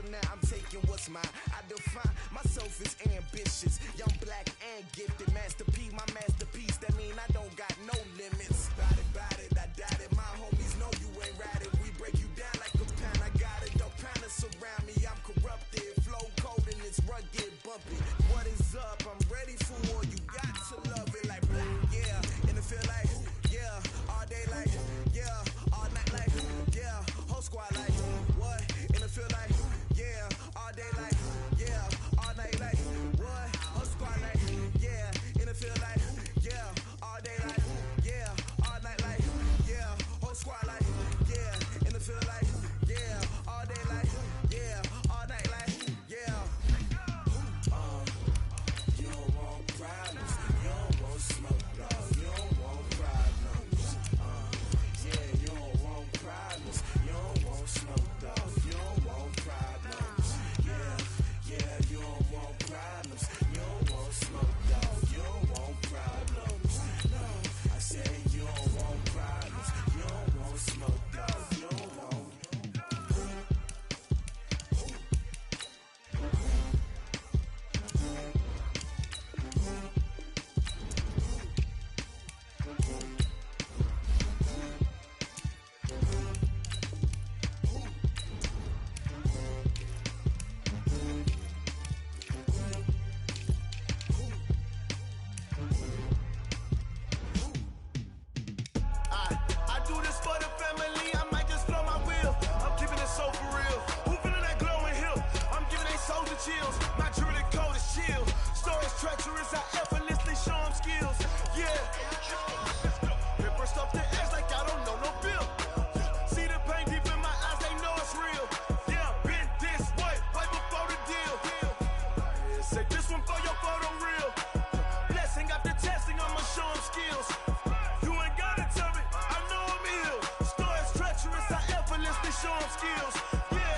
J: so now I'm taking what's mine. I define myself as ambitious, young, black, and gifted. Master P, my masterpiece, that mean I don't got no limits. Bout it, I doubt it. My homies know you ain't ride it. We break you down like a pound. I got it, don't pound us around me. I'm corrupted, flow cold and it's rugged, bumpy. What is up? I'm ready for war. You got to love it like black, yeah. And it feel like, yeah, all day like, yeah, all night like, yeah, whole squad like, what? And it feel like, yeah, all day like, yeah, all night like, what? Whole squad like, yeah, and it feel like, yeah, all day like, yeah, all night like, yeah, whole squad like, yeah, and it feel like, yeah, all day like, yeah, all night like, yeah. You don't want problems, you don't want smoke, dog. You don't want problems. Yeah, you don't want problems, you don't want smoke, dog. You don't want problems. Yeah, you don't want problems, you don't want smoke, dog. You don't want problems. No, I said you don't want problems, you don't want smoke, dog. You don't want. I do this for the family, I might just blow my wheel. I'm keeping it so for real. Who feeling that glowing hill? I'm giving they soldier chills. My jewelry cold is chill. Stories treacherous, I effortlessly show them skills. Yeah. It burst off the edge like I don't know no bill. See the pain deep in my eyes, they know it's real. Yeah, been this way, right before the deal. Say this one for your photo real. Blessing after testing, I'ma show them skills. You ain't gotta tell me, I know I'm ill. Stories treacherous, I effortlessly show them skills. Yeah,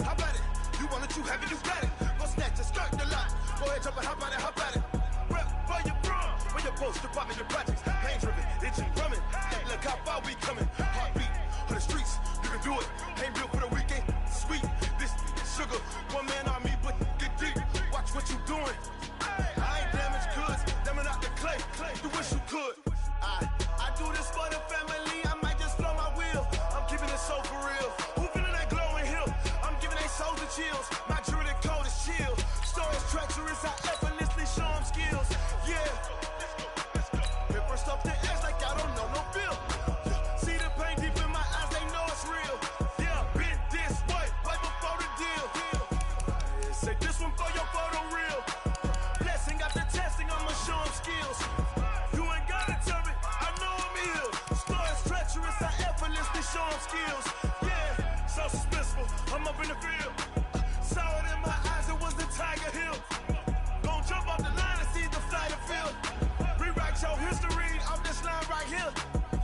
J: how about it? You want it, you have it, you got it. Go snatch it, skirt the lot. Go ahead, jump it, how about it? Rep for your bro, when you're supposed to pop in your projects. Pain driven, itching, drumming. Hey, look how far we coming. Heartbeat for the streets, you can do it. Ain't built for the weekend, sweet. This sugar, one man army, but get deep. Watch what you doing. I ain't damaged goods, damn it out the clay. You wish you could. I do this for the family, I might just blow my wheel. I'm keeping it so for real. Who feeling that glowing hill? I'm giving they soldier chills. My jewelry cold is chill. Stories treacherous, I effortlessly show them skills. Yeah. It burst off the edge like I don't know no bill. See the pain deep in my eyes, they know it's real. Yeah, been this way, right before the deal. Say this one for your photo real. Blessing after testing, I'ma show them skills. You ain't gotta tell me, I know I'm ill. Stories treacherous, I effortlessly show them skills. Yeah, so suspenseful, I'm up in the field. Saw it in my eyes, it was the Tiger Hill. Gon' jump off the line and see the flight of field. Rewrite your history off this line right here.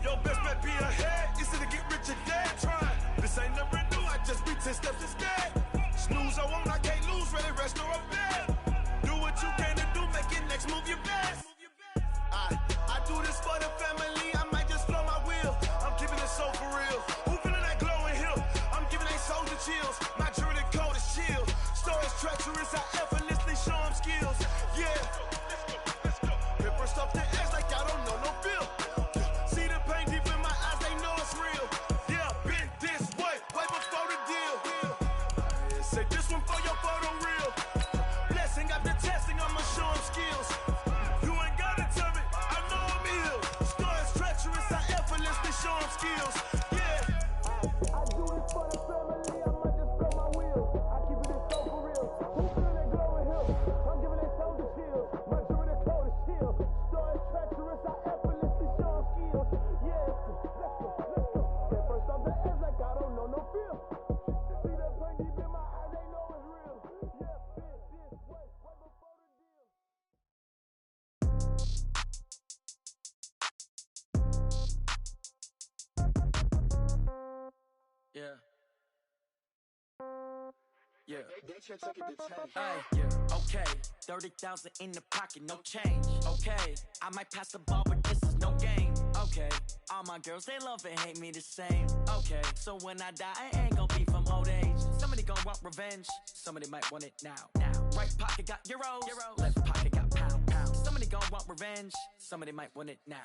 J: Your best bet be ahead, easy to get rich or dead trying. This ain't never new, I just be 10 steps instead. Snooze I won't, I can't lose, ready, rest or up bed. Do what you can to do, make it next move your best. I do this for the family, I might just blow my wheel. I'm keeping it so for real. Who feeling that glowing hill? I'm giving they soldier chills. My jewelry cold is chill. Stories treacherous, I effortlessly show them skills. Yeah. It burst off the edge like I don't know no bill. See the pain deep in my eyes, they know it's real. Yeah, been this way, right before the deal. Say this one for your photo real. Blessing after testing, I'ma show them skills. You ain't gotta tell me, I know I'm ill. Stories treacherous, I effortlessly show them skills. Yeah. I do it for the family, I might just blow my wheel. I keep it so for real. Who feeling that glowing hill? I'm giving it soldier chills. My jewelry cold is chill. Stories treacherous, I effortlessly show them skills. Yeah, let's go. Get first off the edge like I don't know no feel. See the pain deep in my eyes, they know it's real. Yeah, been this way, right before the deal.
K: Yeah. Yeah. Hey, yeah. Okay. 30,000 in the pocket, no change. Okay. I might pass the ball, but this is no game. Okay. All my girls, they love and hate me the same. Okay. So when I die, I ain't gon' be from old age. Somebody gon' gon' want revenge. Somebody might want it now. Right pocket got euros. Left pocket got pound. Somebody gon' want revenge. Somebody might want it now.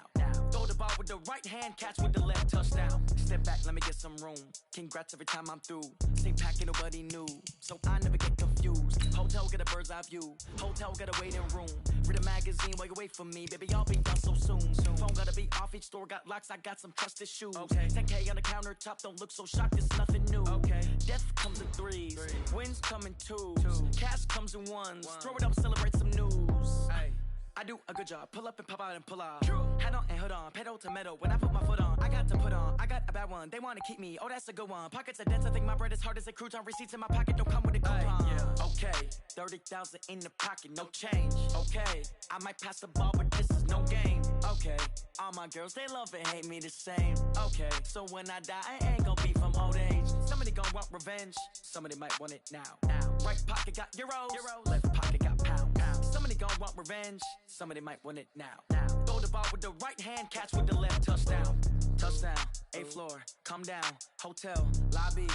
K: Throw the ball with the right hand, catch with the left, touchdown. Step back, let me get some room. Congrats every time I'm through. Stay packing, nobody knew, so I never get confused. Hotel get a bird's eye view. Hotel get a waiting room. Read a magazine while you wait for me, baby. I'll be done so soon. Phone gotta be off, each store got locks. I got some trusted shoes. 10K on the countertop, don't look so shocked. It's nothing new. Death comes in threes. Wins come in twos. Cash comes in ones. Throw it up, celebrate some news. I do a good job. Pull up and pop out and pull out. Head on and hood on. Pedal to metal. When I put my foot on, I got to put on. I got a bad one. They want to keep me. Oh, that's a good one. Pockets are dense. I think my bread is hard as a crouton. Receipts in my pocket don't come with a coupon. Okay, 30,000 in the pocket, no change. Okay, I might pass the ball, but this is no game. Okay, all my girls, they love and hate me the same. Okay, so when I die, I ain't gonna be from old age. Somebody gon' want revenge. Somebody might want it now. Right pocket got euros. Left pocket got pound. Somebody gon' want revenge. Somebody might want it now. Throw the ball with the right hand, catch with the left, touchdown. Touchdown, 8th floor, come down. Hotel, lobby.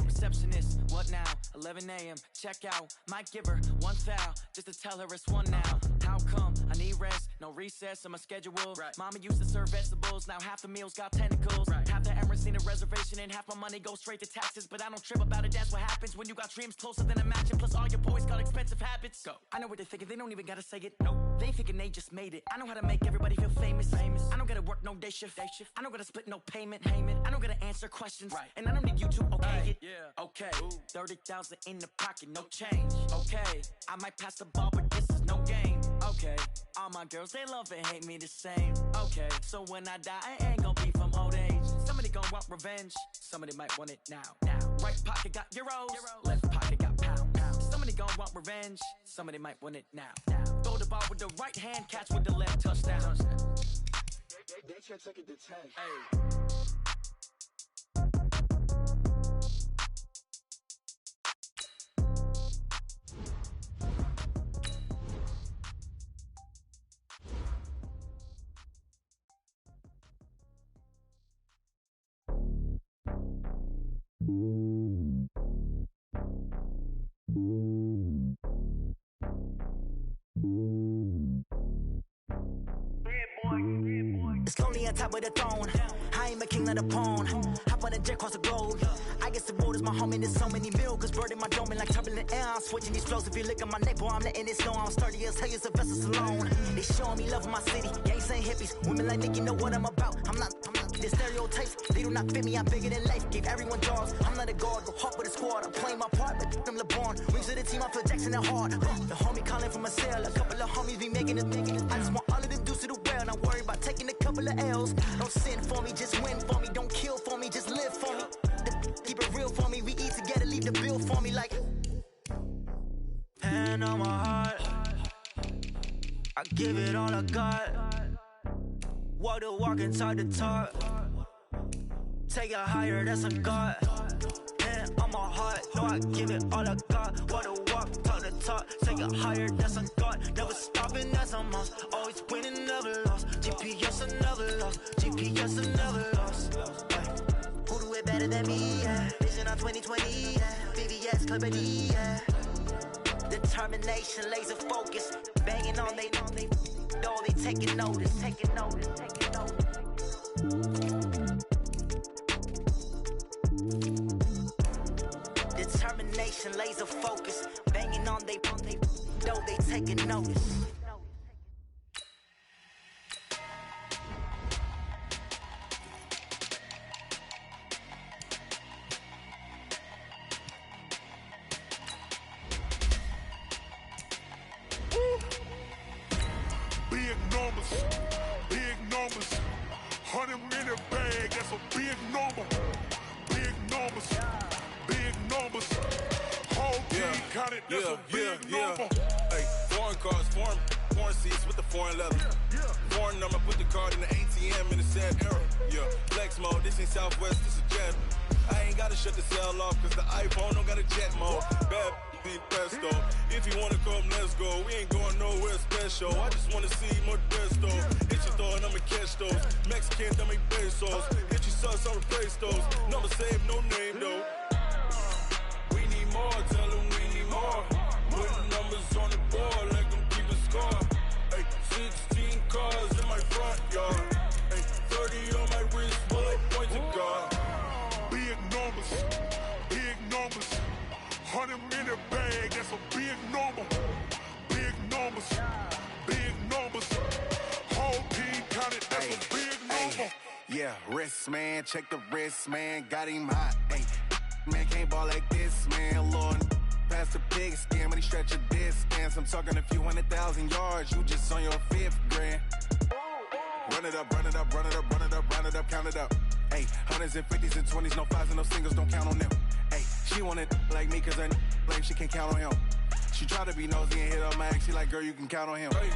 K: Receptionist, what now? 11 a.m., check out. Might give her one foul, just to tell her it's one now. How come? I need rest, no recess on my schedule. Mama used to serve vegetables, now half the meals got tentacles. Half the Emirates need a reservation and half my money goes straight to taxes. But I don't trip about it, that's what happens when you got dreams closer than a mansion. Plus all your boys got expensive habits. Go. I know what they're thinking, they don't even gotta say it. Nope. They thinking they just made it. I know how to make everybody feel famous. I don't gotta work no day shift. I don't gotta split no payment. I don't gotta answer questions. And I don't need you to okay it. Okay, 30,000 in the pocket, no change. Okay, I might pass the ball, but this is no game. Okay, all my girls, they love and hate me the same. Okay, so when I die, I ain't gonna be from old age. Somebody gon' want revenge. Somebody might want it now. Right pocket got euros. Left pocket got pound. Somebody gon' want revenge. Somebody might want it now. Throw the ball with the right hand, catch with the left, touchdown.
J: They can't take it to 10.
L: It's lonely on top of the throne. I ain't a king of the pawn. Hop on a jet across the globe. I guess the road is my home and there's so many miracles burning my dome and like turbulent air. I'm switching these flows. If you look at my neck, boy, I'm letting it snow. I'm sturdy as hell as a vessel alone. They showing me love in my city. Gangs ain't hippies. Women like Nick, you know what I'm about. I'm not the stereotypes. They do not fit me. I'm bigger than life. Gave everyone jobs. I'm not a guard. Go hard with a squad. I'm playing my part, but I'm LeBron. Wings of the team. I feel Jackson and hard. The homie calling from a cell. A couple of homies be making it. I just want all of them dudes to do well. Not worry about taking a couple of L's. Don't sin for me, just win for me. Don't kill for me, just live for me. Keep it real for me. We eat together, leave the bill for me like. Hand on my heart, I give it all I got. Walk the walk and talk the talk. Take it higher, that's a God. Hand on my heart, no, I give it all I got. Walk the walk, talk the talk. Take it higher, that's a God. Never stopping, that's a must. Always winning, never lost. GPS, I never lost. GPS, I never lost. Who do it better than me? Yeah. Vision on 2020. Yeah. VVS, Clippity. Yeah. Determination, laser focus. Banging on they know they taking notice. Taking notice. Taking notice. Determination, laser focus. Banging on they know they taking notice.
I: Big numbers, 100 minute bag, that's a big number. Big numbers, whole team counted, that's a big number.
M: Hey, foreign cars, foreign seats with the foreign leather. Foreign number, put the card in the ATM in a sad era. Yeah, flex mode, this ain't Southwest, this is jet. I ain't gotta shut the cell off, cause the iPhone don't got a jet mode. Bad be pesto. If you wanna come, let's go. We ain't going nowhere special. I just wanna see more desto. Hit your throw and I'ma catch those. Mexican, dame pesos. Hit your sus, I'll replace those. Number save, no name though. tell them we need more. Putting numbers on the board, like them keep a score. Ay, 16 cars in my front yard. Ay, 30 on my wrist, bullet point to God.
I: Big numbers, 100 in the bag, that's a big number. Big numbers, whole team counted, that's a big number.
N: Yeah, wrist man, check the wrist man, got him hot. Ay, man can't ball like this, man. Lord, past the pig skin when he stretch a distance. I'm talking a few 100,000 yards, you just on your 5th grand. Run it up, run it up, run it up, run it up, run it up, count it up. Ay, hundreds and 50s and 20s, no 5s and no singles, don't count on them. Ay, she wanted like me cause her like she can't count on him. She tried to be nosy and hit up my ex, she like, girl, you can count on him.
M: Hey,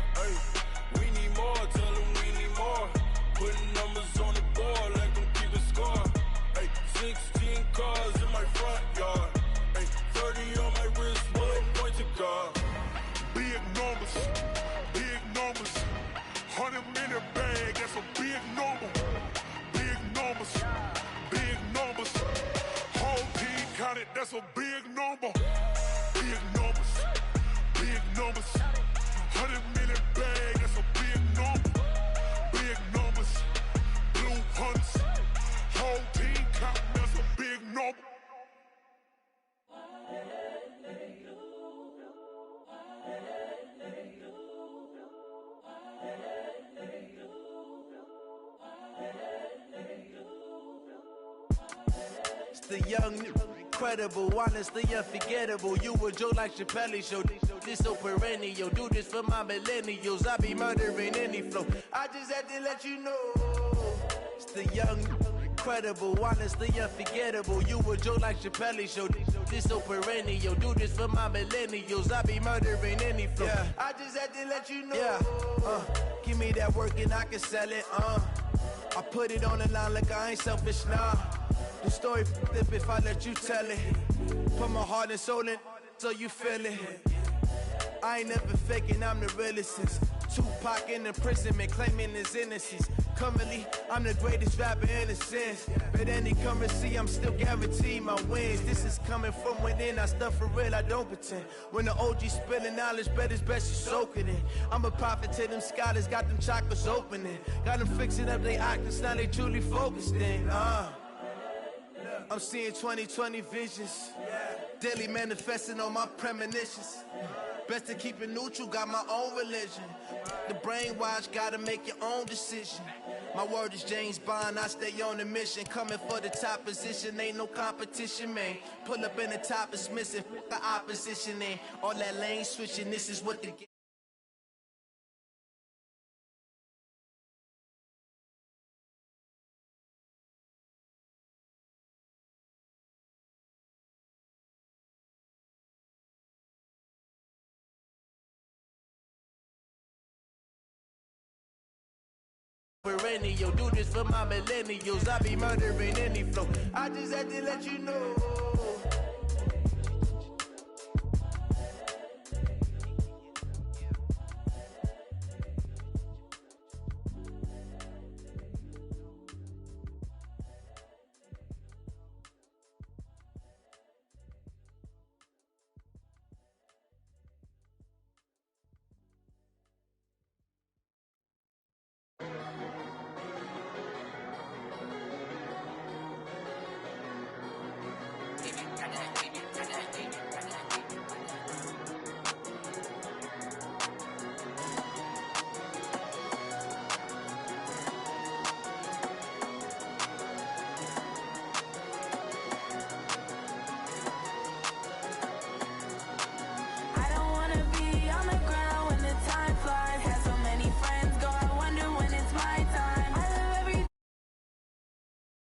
M: we need more, tell them we need more. Putting numbers on the board, like them keep a score. Ay, 16 cars in my front yard. Ay, 30 on my wrist, bullet point to God.
I: Big numbers, 100 in the bag, that's a big number. Big numbers, whole team counted, that's a big number. Big numbers, 100 in the bag, that's a big number. Big numbers, blue hunts, whole team counting, that's a big number.
O: The young, incredible, honestly unforgettable. You a Joe like Chappelle show. This so perennial. Do this for my millennials. I be murdering any flow. I just had to let you know. It's the young, incredible, honestly unforgettable. You a Joe like Chappelle show. This so perennial. Do this for my millennials. I be murdering any flow. Yeah. I just had to let you know. Yeah. Give me that work and I can sell it. I put it on the line like I ain't selfish, nah. The story flip if I let you tell it. Put my heart and soul in so you feel it. I ain't never faking, I'm the realest since Tupac in imprisonment, claiming his innocence. Currently, I'm the greatest rapper in a sense. But any currency, I'm still guaranteed my wins. This is coming from within, I stuff for real, I don't pretend. When the OG spilling knowledge, bet it's best you soak it in. I'm a prophet to them scholars, got them chakras opening. Got them fixing up they octaves, now they truly focused in. I'm seeing 2020 visions, daily manifesting on my premonitions. Best to keep it neutral, got my own religion. The brainwash, gotta make your own decision. My word is James Bond, I stay on a mission. Coming for the top position, ain't no competition, man. Pull up in the top, it's missing, the opposition in. All that lane switching, this is what the game. Perennial, do this for my millennials. I be murdering any flow. I just had to let you know.